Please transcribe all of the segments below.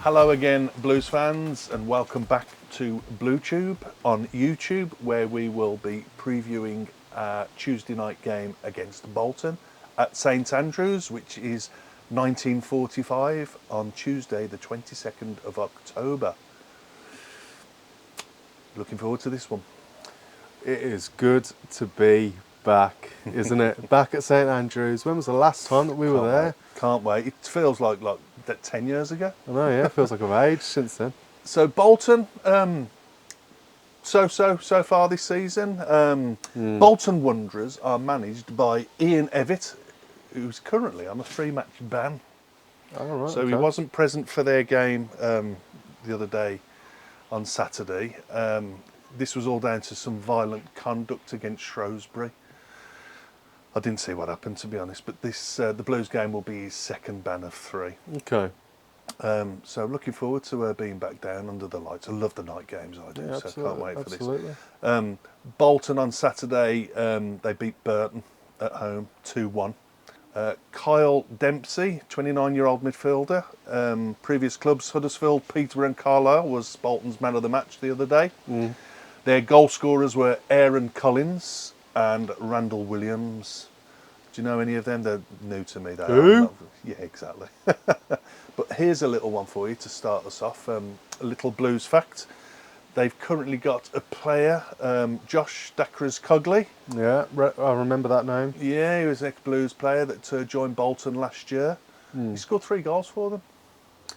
Hello again, Blues fans, and welcome back to BlueTube on YouTube, where we will be previewing our Tuesday night game against Bolton at St Andrews, which is 1945 on Tuesday, the 22nd of October. Looking forward to this one. It is good to be back, isn't it? Back at St Andrews. When was the last time that we were there? Can't wait. It feels like that 10 years ago. I know, yeah. It feels like I've aged since then. So Bolton, so far this season. Bolton Wanderers are managed by Ian Evatt, who's currently on a PreMatch ban. Oh, right, so he wasn't present for their game the other day on Saturday. This was all down to some violent conduct against Shrewsbury. I didn't see what happened, to be honest, but this the Blues game will be his second ban of 3. Okay. So looking forward to being back down under the lights. I love the night games, I do, Yeah, so can't wait for absolutely. this. Bolton on Saturday, they beat Burton at home 2-1. Kyle Dempsey, 29-year-old midfielder, previous clubs Huddersfield, Peterborough and Carlisle, was Bolton's man of the match the other day. Their goal scorers were Aaron Collins and Randall Williams. Do you know any of them? They're new to me. Who? Yeah, exactly. But here's a little one for you to start us off. A little Blues fact. They've currently got a player, Josh Dacres-Cogley. Yeah, I remember that name. Yeah, he was an ex-Blues player that joined Bolton last year. He scored 3 goals for them.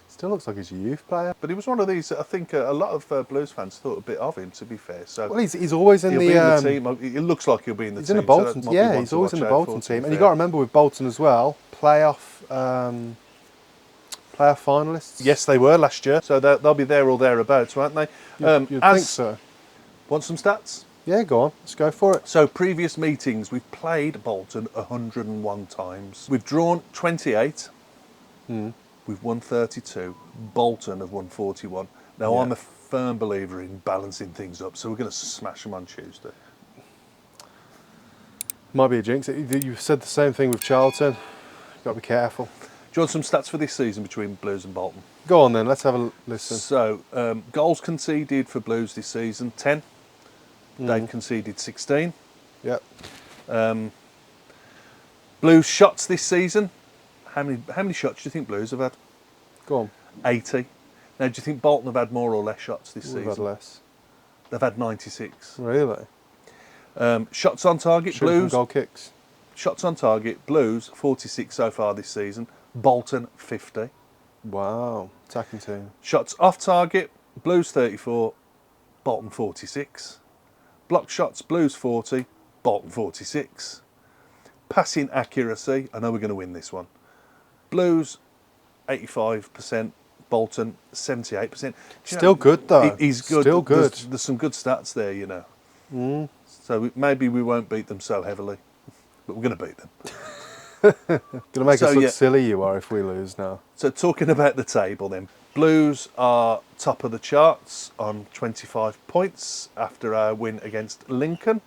Still looks like he's a youth player. But he was one of these that I think a lot of Blues fans thought a bit of him, to be fair. So well, he's always in he'll the be in the team. It looks like he'll be in the he's team. in the Bolton. So He's always in the Bolton team. And you've got to remember with Bolton as well, playoff finalists. Yes, they were last year. So they'll be there or thereabouts, won't they? You'd think so. Want some stats? Yeah, go on. Let's go for it. So previous meetings, we've played Bolton 101 times. We've drawn 28. We've won 32. Bolton have won 41. Now, I'm a firm believer in balancing things up, so we're going to smash them on Tuesday. Might be a jinx. You've said the same thing with Charlton. You've got to be careful. Do you want some stats for this season between Blues and Bolton? Go on then, let's have a listen. So, goals conceded for Blues this season, 10. They've conceded 16. Yep. Blues shots this season. How many shots do you think Blues have had? Go on. 80. Now, do you think Bolton have had more or less shots this season? We've had less. They've had 96. Really? Shots on target, Shooting Blues. from goal kicks. Shots on target, Blues 46 so far this season. Bolton 50. Wow. Attacking team. Shots off target, Blues 34, Bolton 46. Blocked shots, Blues 40, Bolton 46. Passing accuracy, I know we're going to win this one. Blues 85%, Bolton 78%. Still good though. He's good. Still good. There's some good stats there, you know. So maybe we won't beat them so heavily, but we're going to beat them. Going to make us look silly you are if we lose now. So talking about the table then, Blues are top of the charts on 25 points after our win against Lincoln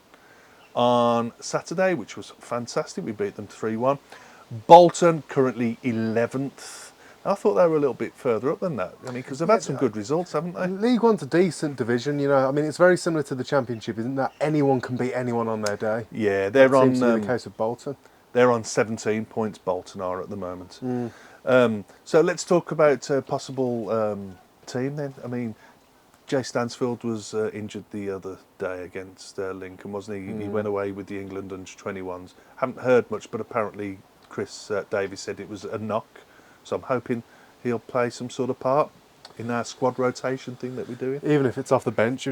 on Saturday, which was fantastic. We beat them 3-1. Bolton currently 11th. I thought they were a little bit further up than that. I mean, because they've had some good results, haven't they? League One's a decent division, you know. I mean, it's very similar to the Championship, isn't that? Anyone can beat anyone on their day. Yeah, they're on. Seems to be the case of Bolton. They're on 17 points. Bolton are at the moment. So let's talk about possible team then. I mean, Jay Stansfield was injured the other day against Lincoln, wasn't he? He went away with the England under-21s. Haven't heard much, but apparently Chris Davies said it was a knock. So I'm hoping he'll play some sort of part in our squad rotation thing that we're doing. Even if it's off the bench,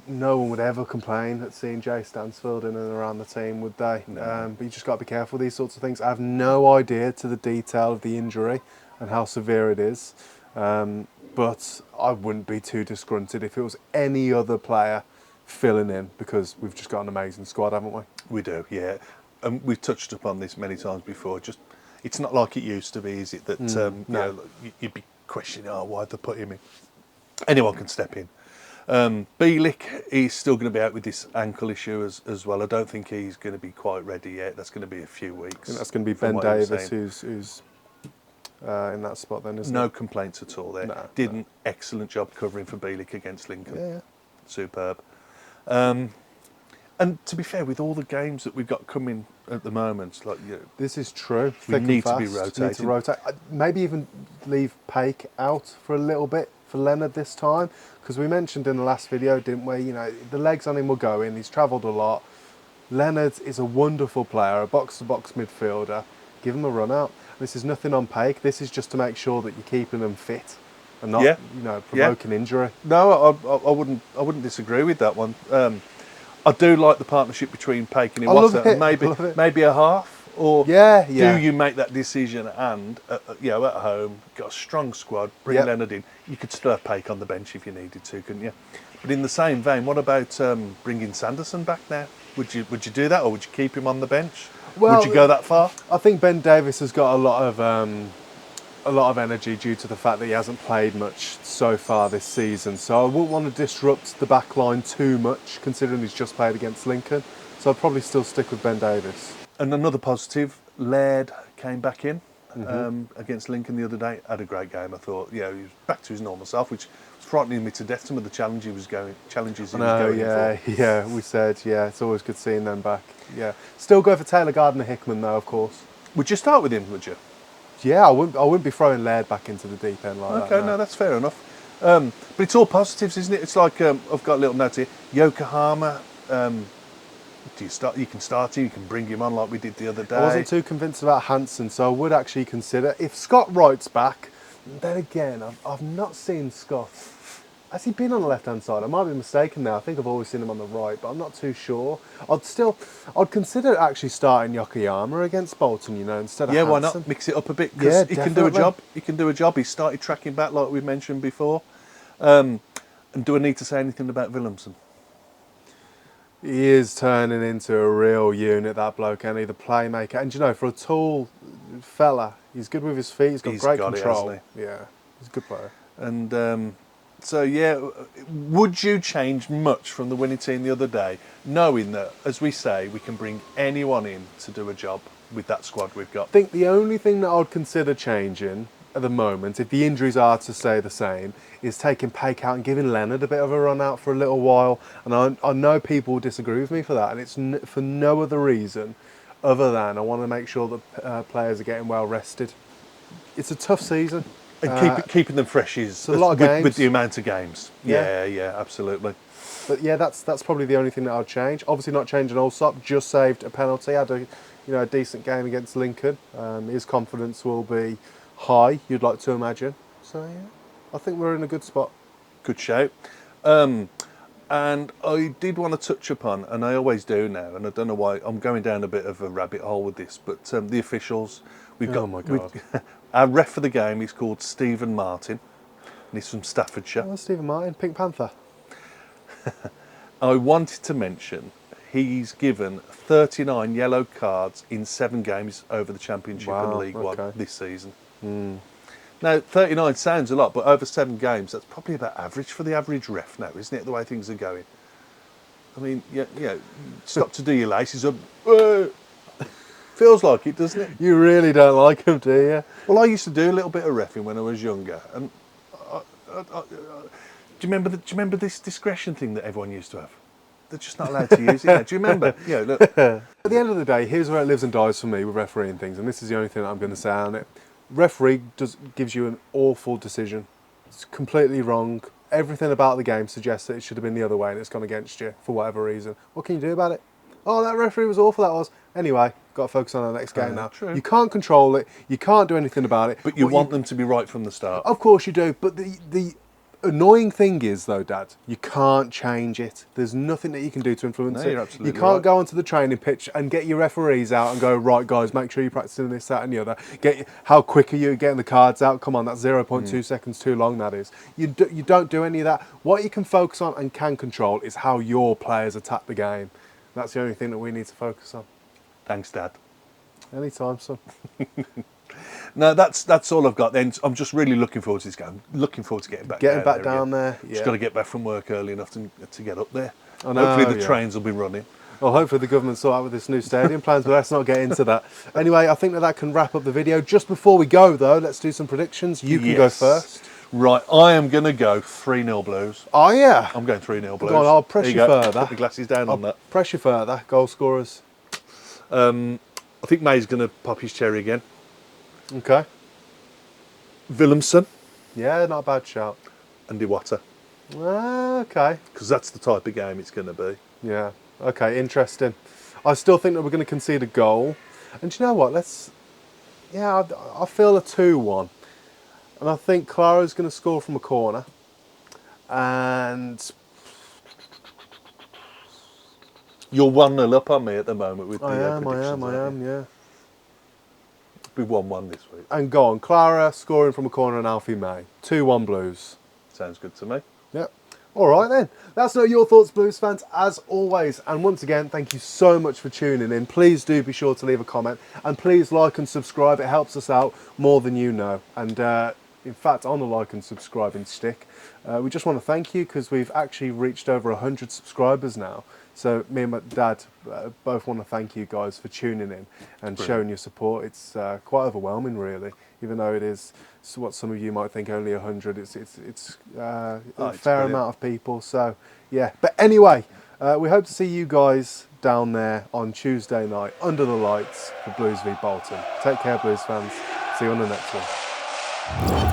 no one would ever complain at seeing Jay Stansfield in and around the team, would they? No. But you just got to be careful with these sorts of things. I have no idea to the detail of the injury and how severe it is. But I wouldn't be too disgruntled if it was any other player filling in, because we've just got an amazing squad, haven't we? We do, yeah. And we've touched upon this many times before. Just, it's not like it used to be, is it? That No. you know, you'd be questioning, why'd they put him in? Anyone can step in. Bielik is still going to be out with this ankle issue as well. I don't think he's going to be quite ready yet. That's going to be a few weeks. I think that's going to be Ben Davis, who's in that spot then, isn't No it? complaints at all there. No, Did an excellent job covering for Bielik against Lincoln. Yeah. Superb. And to be fair, with all the games that we've got coming at the moment, like This is true. We Thick need and fast. to be Need to rotating. rotate. Maybe even leave Paik out for a little bit for Leonard this time, because we mentioned in the last video, didn't we? You know, the legs on him will go in. He's travelled a lot. Leonard is a wonderful player, a box-to-box midfielder. Give him a run out. This is nothing on Paik. This is just to make sure that you're keeping them fit and not, provoking injury. No, I wouldn't disagree with that one. I do like the partnership between Paik and Iwata. Maybe a half, or do you make that decision and at home got a strong squad, bring Leonard in. You could still have Paik on the bench if you needed to, couldn't you? But in the same vein, what about bringing Sanderson back now? Would you do that, or would you keep him on the bench? Well, would you go that far? I think Ben Davies has got a lot of energy due to the fact that he hasn't played much so far this season. So I wouldn't want to disrupt the back line too much, considering he's just played against Lincoln. So I'd probably still stick with Ben Davies. And another positive, Laird came back in against Lincoln the other day. Had a great game, I thought. Yeah, he was back to his normal self, which was frightening me to death. Some of the challenges he was going for. Yeah, we said, it's always good seeing them back. Yeah, still go for Taylor Gardner-Hickman though, of course. Would you start with him? Would you? Yeah, I wouldn't be throwing Laird back into the deep end like that. Okay, no, that's fair enough. But it's all positives, isn't it? It's like I've got a little note here. Yokohama. Do you start? You can start him. You can bring him on like we did the other day. I wasn't too convinced about Hansen, so I would actually consider if Scott Wright's back. Then again, I've not seen Scott. Has he been on the left-hand side? I might be mistaken now. I think I've always seen him on the right, but I'm not too sure. I'd consider actually starting Yokoyama against Bolton, instead of Hansen. Why not? Mix it up a bit, because he can do a job. He can do a job. He started tracking back like we mentioned before. And do I need to say anything about Willemsen? He is turning into a real unit, that bloke, and he's the playmaker. And for a tall fella, he's good with his feet. He's got great control. Hasn't he? Yeah, he's a good player. And would you change much from the winning team the other day, knowing that, as we say, we can bring anyone in to do a job with that squad we've got? I think the only thing that I'd consider changing at the moment, if the injuries are to stay the same, is taking Paik out and giving Leonard a bit of a run out for a little while. And I know people will disagree with me for that, and it's for no other reason other than I want to make sure that players are getting well rested. It's a tough season. And keeping them fresh is a lot of games. With the amount of games. Yeah, absolutely. But yeah, that's probably the only thing that I'd change. Obviously not changing Allsop, just saved a penalty, had a decent game against Lincoln. His confidence will be high, you'd like to imagine. So yeah, I think we're in a good spot. Good shout. And I did want to touch upon, and I always do now, and I don't know why, I'm going down a bit of a rabbit hole with this, but the officials. Oh my God. Our ref for the game is called Stephen Martin, and he's from Staffordshire. Oh, Stephen Martin, Pink Panther. I wanted to mention he's given 39 yellow cards in 7 games over the Championship and League One this season. Now, 39 sounds a lot, but over 7 games, that's probably about average for the average ref now, isn't it, the way things are going? I mean, stop to do your laces up. Feels like it, doesn't it? You really don't like him, do you? Well, I used to do a little bit of reffing when I was younger, and do you remember this discretion thing that everyone used to have? They're just not allowed to use it now. Do you remember? Look. At the end of the day, here's where it lives and dies for me with refereeing things, and this is the only thing that I'm going to say on it. Referee gives you an awful decision. It's completely wrong. Everything about the game suggests that it should have been the other way and it's gone against you for whatever reason. What can you do about it? Oh, that referee was awful, that was. Anyway, got to focus on the next game now. True. You can't control it. You can't do anything about it. But you want them to be right from the start. Of course you do. But the annoying thing is, though, Dad, you can't change it. There's nothing that you can do to influence it. You're absolutely You can't right. go onto the training pitch and get your referees out and go, right, guys, make sure you're practicing this, that and the other. How quick are you getting the cards out? Come on, that's 0.2 seconds too long, that is. You don't do any of that. What you can focus on and can control is how your players attack the game. That's the only thing that we need to focus on. Thanks, Dad. Anytime, son. No, that's all I've got then. I'm just really looking forward to this game. Looking forward to getting back down there. Just got to get back from work early enough to get up there. I know, Hopefully the trains will be running. Well, hopefully the government sort out with this new stadium plans, but let's not get into that. Anyway, I think that can wrap up the video. Just before we go, though, let's do some predictions. You can go first. Right, I am going to go 3-0 Blues. Oh, yeah. I'm going 3-0 Blues. Go on, I'll press you further. Put the glasses down on that. Press you further. Goal scorers. I think May's going to pop his cherry again. Okay. Willemson Yeah, not a bad shout. and Iwata. Okay. Because that's the type of game it's going to be. Yeah. Okay, interesting. I still think that we're going to concede a goal. And do you know what? I feel a 2-1. And I think Clara's going to score from a corner. And You're 1-0 up on me at the moment with the I am, predictions. yeah. Be 1-1 this week. And go on, Clara scoring from a corner and Alfie May. 2-1 Blues. Sounds good to me. Yep. All right then. That's not your thoughts, Blues fans, as always. And once again, thank you so much for tuning in. Please do be sure to leave a comment. And please like and subscribe. It helps us out more than you know. And in fact, on the like and subscribing stick, we just want to thank you because we've actually reached over 100 subscribers now. So me and my dad both want to thank you guys for tuning in and showing your support. It's quite overwhelming, really, even though it is what some of you might think only 100. It's a fair amount of people. So yeah. But anyway, we hope to see you guys down there on Tuesday night under the lights for Blues v Bolton. Take care, Blues fans. See you on the next one.